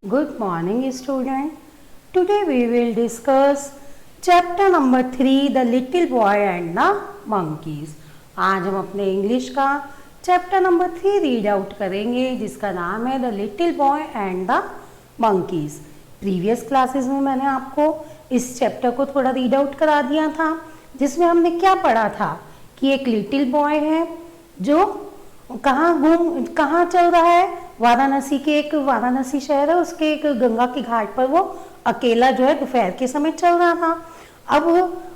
Good morning, student. Today we will discuss chapter number 3, The Little Boy and the Monkeys. आज हम अपने English का chapter number 3 read out करेंगे जिसका नाम है the little boy and the monkeys. Previous classes में मैंने आपको इस चैप्टर को थोड़ा रीड आउट करा दिया था, जिसमें हमने क्या पढ़ा था कि एक लिटिल बॉय है जो कहाँ चल रहा है, वाराणसी शहर है, उसके एक गंगा के घाट पर वो अकेला जो है दोपहर के समय चल रहा था। अब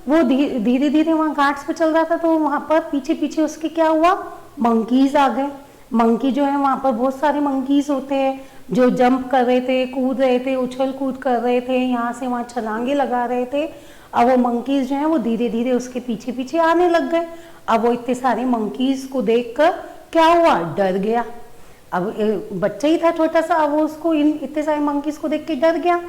वो धीरे धीरे वहाँ घाट पे चल रहा था तो वहाँ पर पीछे पीछे उसके क्या हुआ, मंकीज आ गए। मंकी जो है वहाँ पर बहुत सारे मंकीज होते हैं जो जंप कर रहे थे, कूद रहे थे, उछल कूद कर रहे थे, यहाँ से वहाँ छलांगे लगा रहे थे। अब वो मंकीज जो है वो धीरे धीरे उसके पीछे पीछे आने लग गए। अब वो इतने सारे मंकीज को देखकर क्या हुआ, डर गया। अब बच्चा ही था छोटा सा, अब उसको इतने सारे मंकीज को देख के डर गया।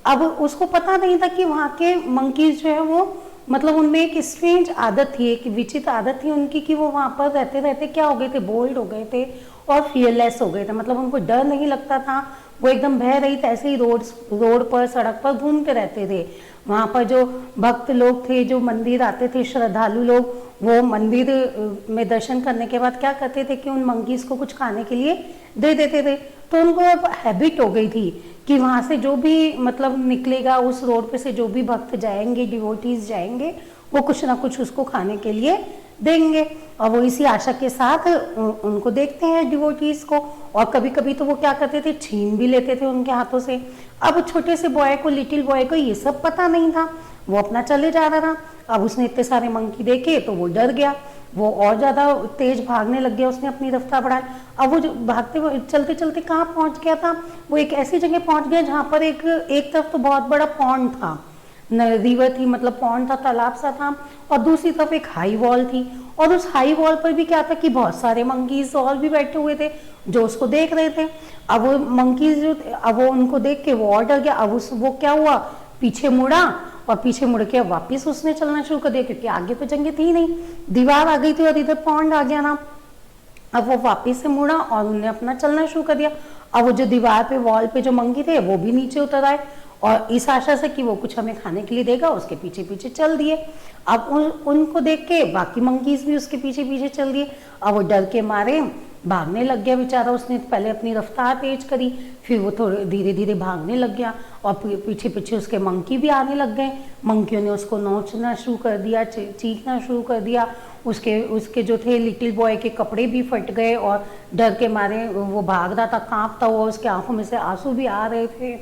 अब उसको पता नहीं था कि वहाँ के मंकीज जो है वो मतलब उनमें एक स्ट्रेंज आदत थी, एक विचित्र आदत थी उनकी कि वो वहाँ पर रहते रहते क्या हो गए थे, बोल्ड हो गए थे और फियरलेस हो गए थे। मतलब उनको डर नहीं लगता था, वो एकदम भय रहित ऐसे ही रोड पर सड़क पर घूमते रहते थे। वहाँ पर जो भक्त लोग थे, जो मंदिर आते थे, श्रद्धालु लोग, वो मंदिर में दर्शन करने के बाद क्या करते थे कि उन मंकीज को कुछ खाने के लिए दे देते थे। तो उनको अब हैबिट हो गई थी कि वहाँ से जो भी मतलब निकलेगा, उस रोड पे से जो भी भक्त जाएंगे, डिवोटीज जाएंगे, वो कुछ ना कुछ उसको खाने के लिए देंगे। और वो इसी आशा के साथ उनको देखते हैं डिवोटीज को, और कभी कभी तो वो क्या करते थे, छीन भी लेते थे उनके हाथों से। अब छोटे से बॉय को, लिटिल बॉय को ये सब पता नहीं था, वो अपना चले जा रहा था। अब उसने इतने सारे मंकी देखे तो वो डर गया, वो और ज्यादा तेज भागने लग गया, उसने अपनी रफ्तार बढ़ाई। अब वो जो भागते चलते चलते कहाँ पहुंच गया था, वो एक ऐसी जगह पहुंच गया जहाँ पर एक तरफ तो बहुत बड़ा पॉन्ड था, रिवर थी, मतलब पॉन्ड था, तालाब सा था, और दूसरी तरफ एक हाई वॉल थी। और उस हाई वॉल पर भी क्या था कि बहुत सारे मंकीज और भी बैठे हुए थे जो उसको देख रहे थे। अब वो मंकीज जो, अब वो उनको देख के वो और डर गया। अब वो क्या हुआ, पीछे मुड़ा, और पीछे मुड़ के वापिस उसने चलना शुरू कर दिया, क्योंकि आगे तो जगह थी नहीं, दीवार आ गई थी और इधर पॉन्ड आ गया ना। अब वो वापिस से मुड़ा और उन्हें अपना चलना शुरू कर दिया। अब वो जो दीवार पे, वॉल पे जो मंकी थे वो भी नीचे उतर आए, और इस आशा से कि वो कुछ हमें खाने के लिए देगा उसके पीछे पीछे चल दिए। अब उनको देख के बाकी मंकीज भी उसके पीछे पीछे चल दिए। अब वो डर के मारे भागने लग गया बेचारा। उसने पहले अपनी रफ्तार तेज करी, फिर वो थोड़े धीरे धीरे भागने लग गया, और पीछे पीछे उसके मंकी भी आने लग गए। मंकियों ने उसको नोचना शुरू कर दिया, चीखना शुरू कर दिया। उसके जो थे लिटिल बॉय के कपड़े भी फट गए, और डर के मारे वो भाग रहा था, कांपता हुआ, उसके आंखों में से आंसू भी आ रहे थे।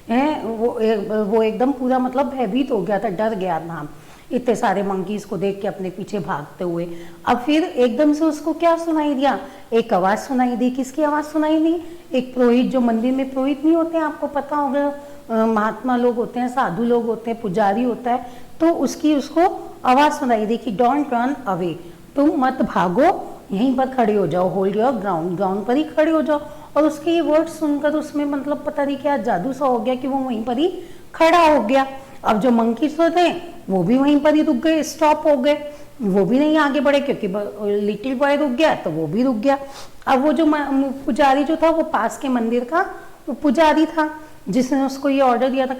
वो एकदम पूरा मतलब भयभीत हो गया था, डर गया था इतने सारे मंकीज को देख के अपने पीछे भागते हुए। अब फिर एकदम से उसको क्या सुनाई दिया, एक आवाज सुनाई दी। किसकी आवाज सुनाई दी, एक पुरोहित, जो मंदिर में पुरोहित नहीं होते हैं, आपको पता होगा, महात्मा लोग होते हैं, साधु लोग होते हैं, पुजारी होता है, तो उसको आवाज सुनाई दी कि डोंट रन अवे, तुम मत भागो, यहीं पर खड़े हो जाओ, होल्ड योर ग्राउंड पर ही खड़े हो जाओ। और उसके ये वर्ड सुनकर उसमें मतलब पता नहीं क्या जादू सा हो गया कि वो वहीं पर ही खड़ा हो गया। अब जो मंकीज थे वो भी वहीं पर ही रुक गए, स्टॉप हो गए, वो भी नहीं आगे बढ़े, क्योंकि लिटिल बॉय रुक गया तो वो भी रुक गया। अब वो जो पुजारी जो था, वो पास के मंदिर का वो पुजारी था जिसने उसको ये ऑर्डर दिया था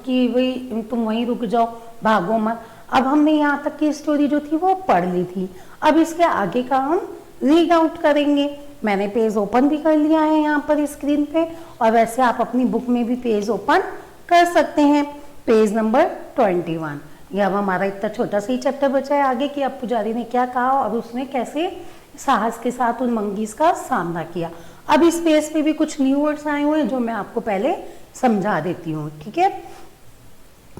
कि भाई तुम वहीं रुक जाओ, भागो मत। अब हमने यहाँ तक की स्टोरी जो थी वो पढ़ ली थी, अब इसके आगे का हम रीड आउट करेंगे। मैंने पेज ओपन भी कर लिया है यहाँ पर स्क्रीन पे, और वैसे आप अपनी बुक में भी पेज ओपन कर सकते हैं। Page number 21। यह अब हमारा इतना छोटा सा ही चैप्टर बचा है आगे कि अब पुजारी ने क्या कहा और उसने कैसे साहस के साथ उन मंकीज का सामना किया। अब इस पेज पे भी कुछ न्यू वर्ड्स आए हुए हैं जो मैं आपको पहले समझा देती हूँ, ठीक है।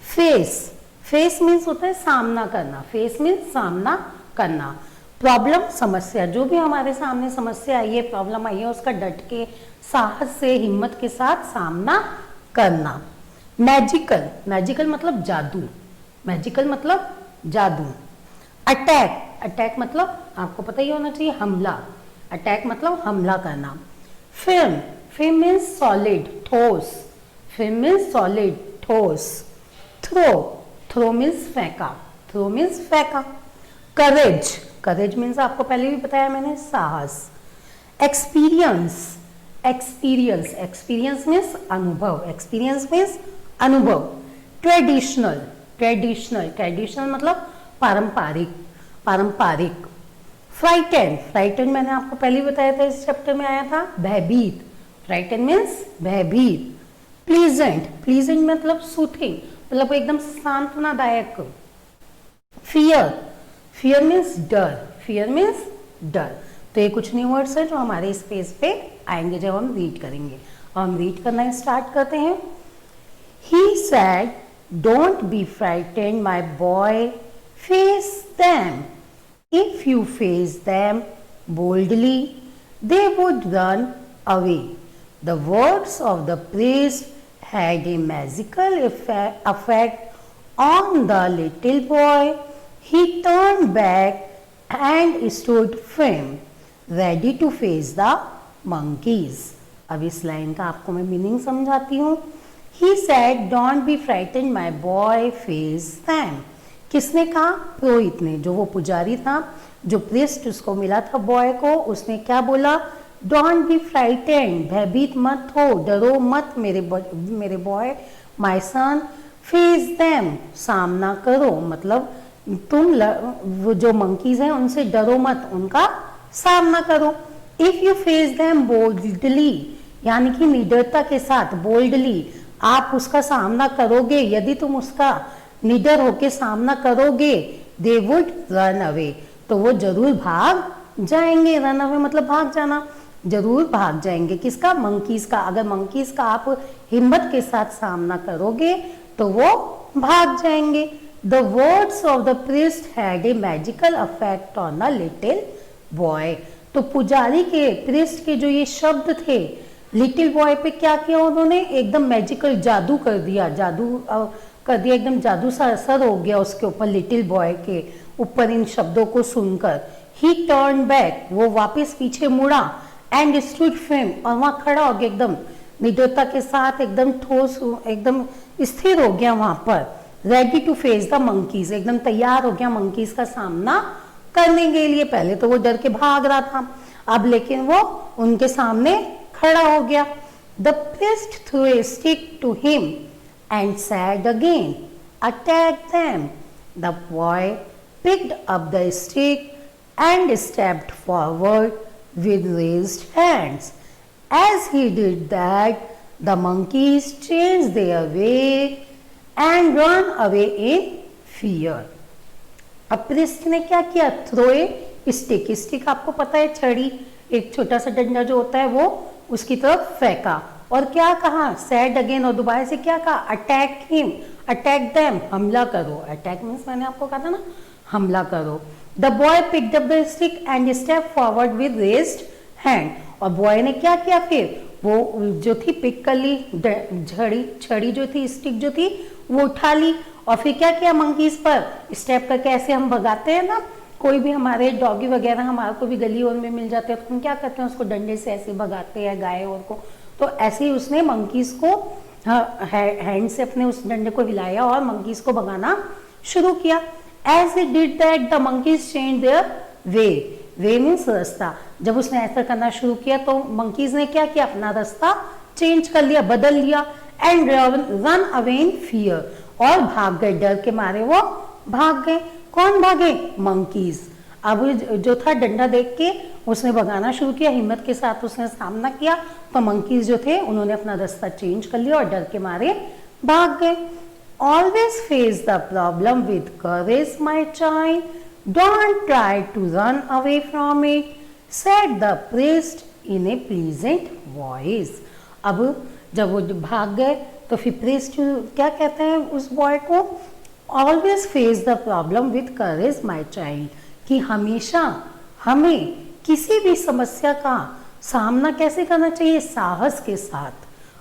फेस मीन्स होता है सामना करना, फेस मीन्स सामना करना। प्रॉब्लम, समस्या, जो भी हमारे सामने समस्या आई है, प्रॉब्लम आई है, उसका डट के, साहस से, हिम्मत के साथ सामना करना। मैजिकल मतलब जादू, मैजिकल मतलब जादू। अटैक मतलब आपको पता ही होना चाहिए, हमला, अटैक मतलब हमला करना। फिल्म मीन्स सॉलिड, ठोस, फिल्म मीन्स सॉलिड, ठोस। थ्रो मीन्स फेंका, करेज मीन्स आपको पहले भी बताया मैंने, साहस। एक्सपीरियंस एक्सपीरियंस, एक्सपीरियंस मीन्स अनुभव, एक्सपीरियंस मीन्स अनुभव। ट्रेडिशनल, ट्रेडिशनल, ट्रेडिशनल मतलब पारंपरिक, पारंपरिक। फ्राइटेंड, फ्राइटेंड मैंने आपको पहले ही बताया था, इस चैप्टर में आया था, भयभीत। फ्राइटेंड मीन्स भयभीत। प्लीजेंट, प्लीजेंट मतलब सूथिंग, मतलब एकदम सांत्वनादायक। फियर, फियर मीन्स डर, फियर मीन्स डर। तो ये कुछ न्यू वर्ड्स है जो हमारे इस पेज पे आएंगे जब हम रीड करेंगे। और हम रीड करना स्टार्ट करते हैं। He said, "Don't be frightened, my boy. Face them. If you face them boldly, they would run away." The words of the priest had a magical effect on the little boy. He turned back and stood firm, ready to face the monkeys. अब इस line का आपको मैं meaning समझाती हूँ। He said, "Don't be frightened, my boy. Face them." किसने कहा? पुरोहित ने, जो वो पुजारी था, जो प्रीस्ट उसको मिला था बॉय को, उसने क्या बोला? डोंट बी फ्राइटेंड, भयभीत मत हो, डरो मत मेरे boy, my son. Face them, सामना करो, मतलब तुम वो जो मंकीज हैं उनसे डरो मत, उनका सामना करो। If you face them boldly, यानी कि निडरता के साथ, बोल्डली आप उसका सामना करोगे, यदि तुम उसका निडर होके सामना करोगे, दे वुड रन अवे, तो वो जरूर भाग जाएंगे। रन अवे मतलब भाग जाना, जरूर भाग जाएंगे। किसका? मंकीज का। अगर मंकीज का आप हिम्मत के साथ सामना करोगे तो वो भाग जाएंगे। The words of the priest had a magical affect on the little boy. तो पुजारी के, प्रीस्ट के जो ये शब्द थे, लिटिल बॉय पे क्या किया उन्होंने? एकदम मैजिकल जादू कर दिया, जादू कर दिया, एकदम जादू सा असर हो गया उसके ऊपर, लिटिल बॉय के ऊपर इन शब्दों को सुनकर। ही टर्न बैक, वो वापस पीछे मुड़ा, एंड स्टूड फर्म, और वहां खड़ा हो गया एकदम निडरता के साथ, एकदम ठोस, एकदम स्थिर हो गया वहां पर। Ready to face the monkeys, एकदम तैयार हो गया मंकीज का सामना करने के लिए। पहले तो वो डर के भाग रहा था, अब लेकिन वो उनके सामने खड़ा हो गया। The priest threw a stick to him and said again, "Attack them." The boy picked up the stick and stepped forward with raised hands. As he did that, the monkeys changed their way and ran away in fear. अब priest ने क्या किया? Throw ए stick, stick आपको पता है छड़ी, एक छोटा सा डंडा जो होता है वो उसकी तरफ फेंका, और क्या कहा? सैड अगेन, और दोबारा से क्या कहा? अटैक हिम, अटैक देम, हमला करो। अटैक मीन्स मैंने आपको कहा था ना, हमला करो। The boy picked up the stick and step forward with raised hand. और बॉय ने क्या किया? फिर वो जो थी पिक कर ली, छड़ी जो थी, स्टिक जो थी वो उठा ली, और फिर क्या किया? मंकीज पर स्टेप करके, ऐसे हम भगाते हैं ना, कोई भी हमारे डॉगी वगैरह हमारे को भी गली और में मिल जाते हैं तो हम क्या करते हैं? उसको डंडे से ऐसे भगाते हैं, गाय और को। तो ऐसे ही उसने मंकीज को हैंड से अपने उस डंडे को हिलाया और मंकीज को भगाना शुरू किया। As it did that the monkeys change their way, way means रास्ता। जब उसने ऐसा करना शुरू किया तो मंकीज ने क्या किया? अपना रास्ता चेंज कर लिया, बदल लिया। And run away in fear, और भाग गए, डर के मारे वो भाग गए। कौन भागे? मंकीज। अब जो था डंडा देख के उसने भगाना शुरू किया, हिम्मत के साथ उसने सामना किया, तो मंकीज जो थे उन्होंने अपना रास्ता चेंज कर लिया और डर के मारे भाग गए। Always face the problem with courage my child, don't try to run away from it, said the priest in a pleasant voice. अब जब वो भाग गए तो फिर प्रीस्ट क्या कहते हैं उस बॉय को? Always face the problem with courage my child, कि हमेशा हमें किसी भी समस्या का सामना कैसे करना चाहिए? साहस के साथ।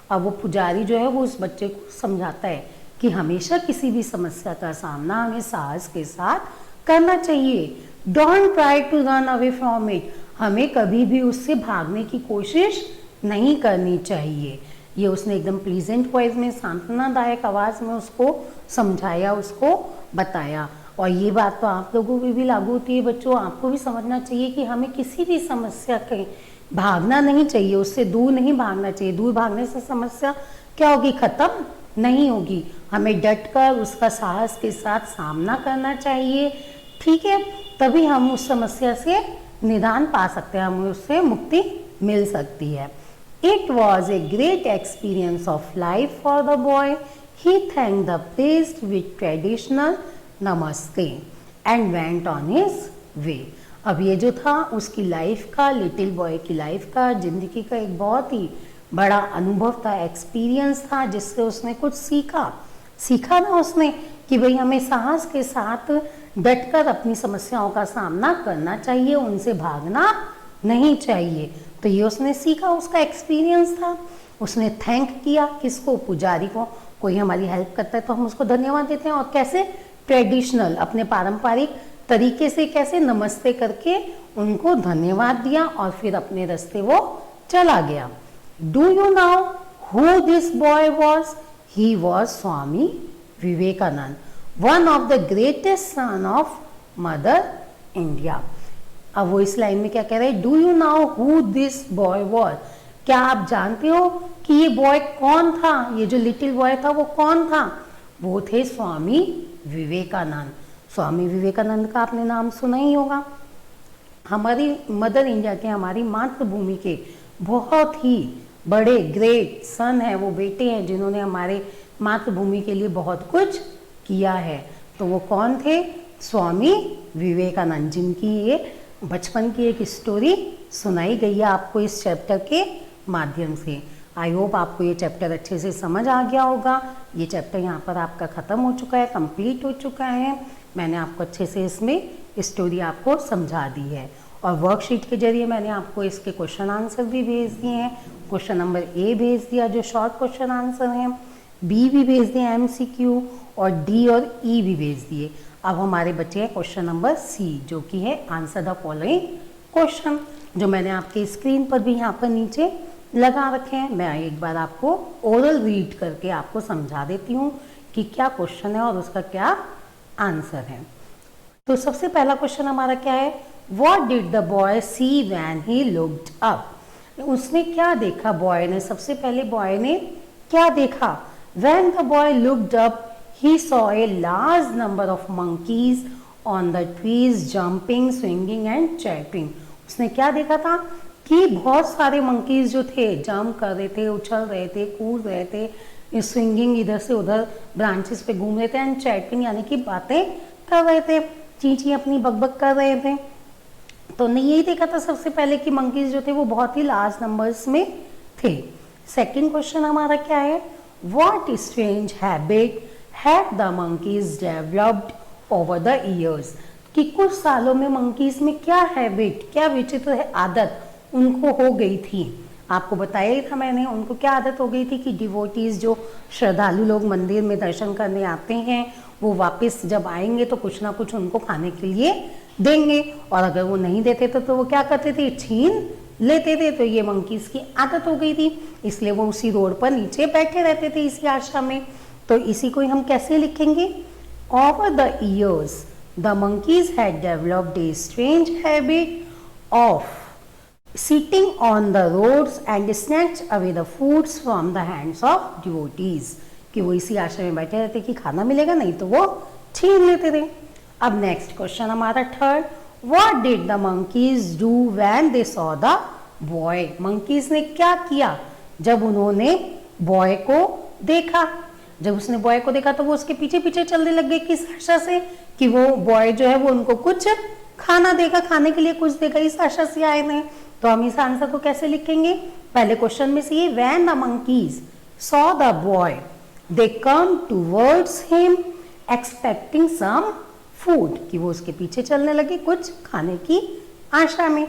अब वो पुजारी जो है वो उस बच्चे को समझाता है कि हमेशा किसी भी समस्या का सामना हमें साहस के साथ करना चाहिए। Don't try to run away from it, हमें कभी भी उससे भागने की कोशिश नहीं करनी चाहिए। ये उसने एकदम प्लीजेंट वॉइस में, सांत्वनादायक आवाज में उसको समझाया, उसको बताया। और ये बात तो आप लोगों पे भी लागू होती है बच्चों, आपको भी समझना चाहिए कि हमें किसी भी समस्या भागना नहीं चाहिए, उससे दूर नहीं भागना चाहिए। दूर भागने से समस्या क्या होगी, खत्म नहीं होगी। हमें डटकर उसका साहस के साथ सामना करना चाहिए, ठीक है, तभी हम उस समस्या से निदान पा सकते हैं, हमें उससे मुक्ति मिल सकती है। It was a great experience of life for the boy. He thanked the priest with traditional namaste and went on his way. अब ये जो था उसकी लाइफ का, लिटिल बॉय की लाइफ का, जिंदगी का एक बहुत ही बड़ा अनुभव था, एक्सपीरियंस था, जिससे उसने कुछ सीखा ना उसने कि भाई हमें साहस के साथ डटकर अपनी समस्याओं का सामना करना चाहिए, उनसे भागना नहीं चाहिए। तो ये उसने सीखा, उसका एक्सपीरियंस था। उसने थैंक किया किसको, पुजारी को। कोई हमारी हेल्प करता है तो हम उसको धन्यवाद देते हैं, और कैसे, ट्रेडिशनल, अपने पारंपरिक तरीके से, कैसे, नमस्ते करके उनको धन्यवाद दिया और फिर अपने रास्ते वो चला गया। Do you know who this boy was? He was Swami Vivekananda, one of the greatest son of mother India. अब वो इस लाइन में क्या कह रहे हैं, do you know who this boy was? क्या आप जानते हो कि ये बॉय कौन था, ये जो लिटिल बॉय था वो कौन था? वो थे स्वामी विवेकानंद। स्वामी विवेकानंद का आपने नाम सुना ही होगा। हमारी मदर इंडिया के, हमारी मातृभूमि के बहुत ही बड़े ग्रेट सन है, वो बेटे हैं जिन्होंने हमारे मातृभूमि के लिए बहुत कुछ किया है। तो वो कौन थे? स्वामी विवेकानंद, जिनकी ये बचपन की एक स्टोरी सुनाई गई है आपको इस चैप्टर के माध्यम से। आई होप आपको ये चैप्टर अच्छे से समझ आ गया होगा। ये चैप्टर यहाँ पर आपका ख़त्म हो चुका है, कंप्लीट हो चुका है। मैंने आपको अच्छे से इसमें स्टोरी आपको समझा दी है, और वर्कशीट के जरिए मैंने आपको इसके क्वेश्चन आंसर भी भेज दिए हैं। क्वेश्चन नंबर ए भेज दिया जो शॉर्ट क्वेश्चन आंसर हैं, बी भी भेज दिए MCQ, और डी और ई भी भेज दिए। अब हमारे बचे हैं क्वेश्चन नंबर सी, जो कि है आंसर द फॉलोइंग क्वेश्चन, जो मैंने आपके स्क्रीन पर भी यहाँ पर नीचे लगा रखे हैं। मैं एक बार आपको ओरल रीड करके आपको समझा देती हूँ कि क्या क्वेश्चन है और उसका क्या आंसर है। तो सबसे पहला क्वेश्चन हमारा क्या है, what did the boy see when he looked up? उसने क्या देखा, बॉय ने, सबसे पहले बॉय ने क्या देखा? When the boy looked up he saw a large number of monkeys on the trees jumping, swinging and chirping. उसने क्या देखा था कि बहुत सारे मंकीज जो थे जंप कर रहे थे, उछल रहे थे, कूद रहे थे, स्विंगिंग इधर से उधर ब्रांचेस पे घूम रहे थे, एंड चैटिंग यानी कि बातें कर रहे थे, चींची अपनी बकबक कर रहे थे। तो ने यही देखा था सबसे पहले कि मंकीज जो थे वो बहुत ही लार्ज नंबर्स में थे। सेकेंड क्वेश्चन हमारा क्या है, what strange habit had the monkeys developed over the years? कि कुछ सालों में मंकीज में क्या हैबिट, क्या विचित्र है आदत उनको हो गई थी। आपको बताया ही था मैंने, उनको क्या आदत हो गई थी कि डिवोटीज, जो श्रद्धालु लोग मंदिर में दर्शन करने आते हैं, वो वापस जब आएंगे तो कुछ ना कुछ उनको खाने के लिए देंगे, और अगर वो नहीं देते तो वो क्या करते थे, छीन लेते थे। तो ये मंकीज की आदत हो गई थी, इसलिए वो उसी रोड पर नीचे बैठे रहते थे इसी आशा में। तो इसी को हम कैसे लिखेंगे, over the years the monkeys had developed a strange habit of sitting on the roads and snatch away the foods from the hands of devotees, कि वो इसी आशा में बैठे रहते कि खाना मिलेगा, नहीं तो वो छीन लेते थे। अब नेक्स्ट क्वेश्चन हमारा third, what did the monkeys do when they saw the boy? Monkeys ने क्या किया जब उन्होंने बॉय को देखा? जब उसने बॉय को देखा तो वो उसके पीछे पीछे चलने लग गए, किस आशा से कि वो बॉय जो है वो उनको कुछ खाना देगा, खाने के लिए कुछ देगा, इस आशा से आए हैं। तो हम इस आंसर को कैसे लिखेंगे, पहले क्वेश्चन में से ये, when the monkeys saw the boy they come towards him expecting some food, कि वो उसके पीछे चलने लगे कुछ खाने की आशा में।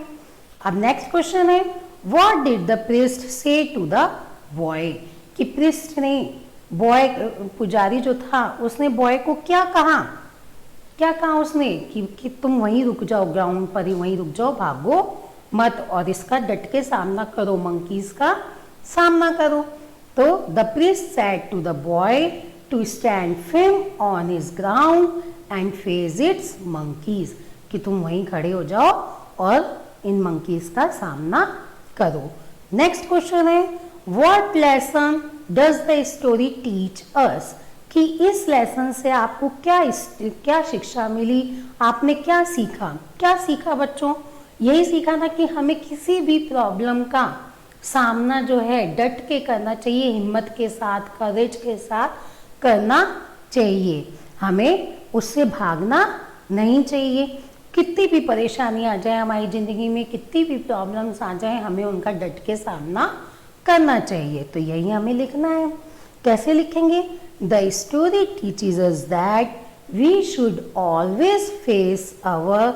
अब नेक्स्ट क्वेश्चन है, व्हाट डिड द प्रीस्ट से टू द बॉय? कि प्रीस्ट ने, बॉय, पुजारी जो था, उसने बॉय को क्या कहा? क्या कहा उसने कि तुम वहीं रुक जाओ, ग्राउंड पर ही वहीं रुक जाओ, भागो मत, और इसका डट के सामना करो, मंकीज का सामना करो। तो the priest said to the boy to stand firm on his ground and face its monkeys, कि तुम वहीं खड़े हो जाओ और इन मंकीज का सामना करो। नेक्स्ट क्वेश्चन है what lesson does the story teach us, कि इस लेसन से आपको क्या शिक्षा मिली, आपने क्या सीखा बच्चों? यही सीखा ना कि हमें किसी भी प्रॉब्लम का सामना जो है डट के करना चाहिए, हिम्मत के साथ, करेज के साथ करना चाहिए, हमें उससे भागना नहीं चाहिए। कितनी भी परेशानी आ जाए हमारी ज़िंदगी में, कितनी भी प्रॉब्लम्स आ जाए, हमें उनका डट के सामना करना चाहिए। तो यही हमें लिखना है। कैसे लिखेंगे? The story teaches us that we should always face our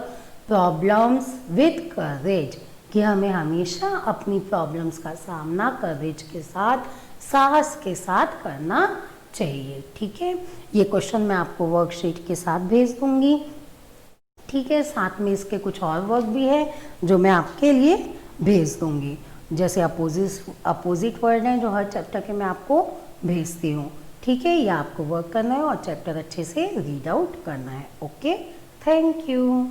problems with courage, कि हमें हमेशा अपनी प्रॉब्लम्स का सामना करेज के साथ, साहस के साथ करना चाहिए। ठीक है, ये क्वेश्चन मैं आपको वर्कशीट के साथ भेज दूंगी। ठीक है, साथ में इसके कुछ और वर्क भी है जो मैं आपके लिए भेज दूंगी, जैसे अपोजिट वर्ड हैं जो हर चैप्टर के मैं आपको भेजती हूँ। ठीक है, ये आपको वर्क करना है और चैप्टर अच्छे से रीड आउट करना है। Okay, thank you.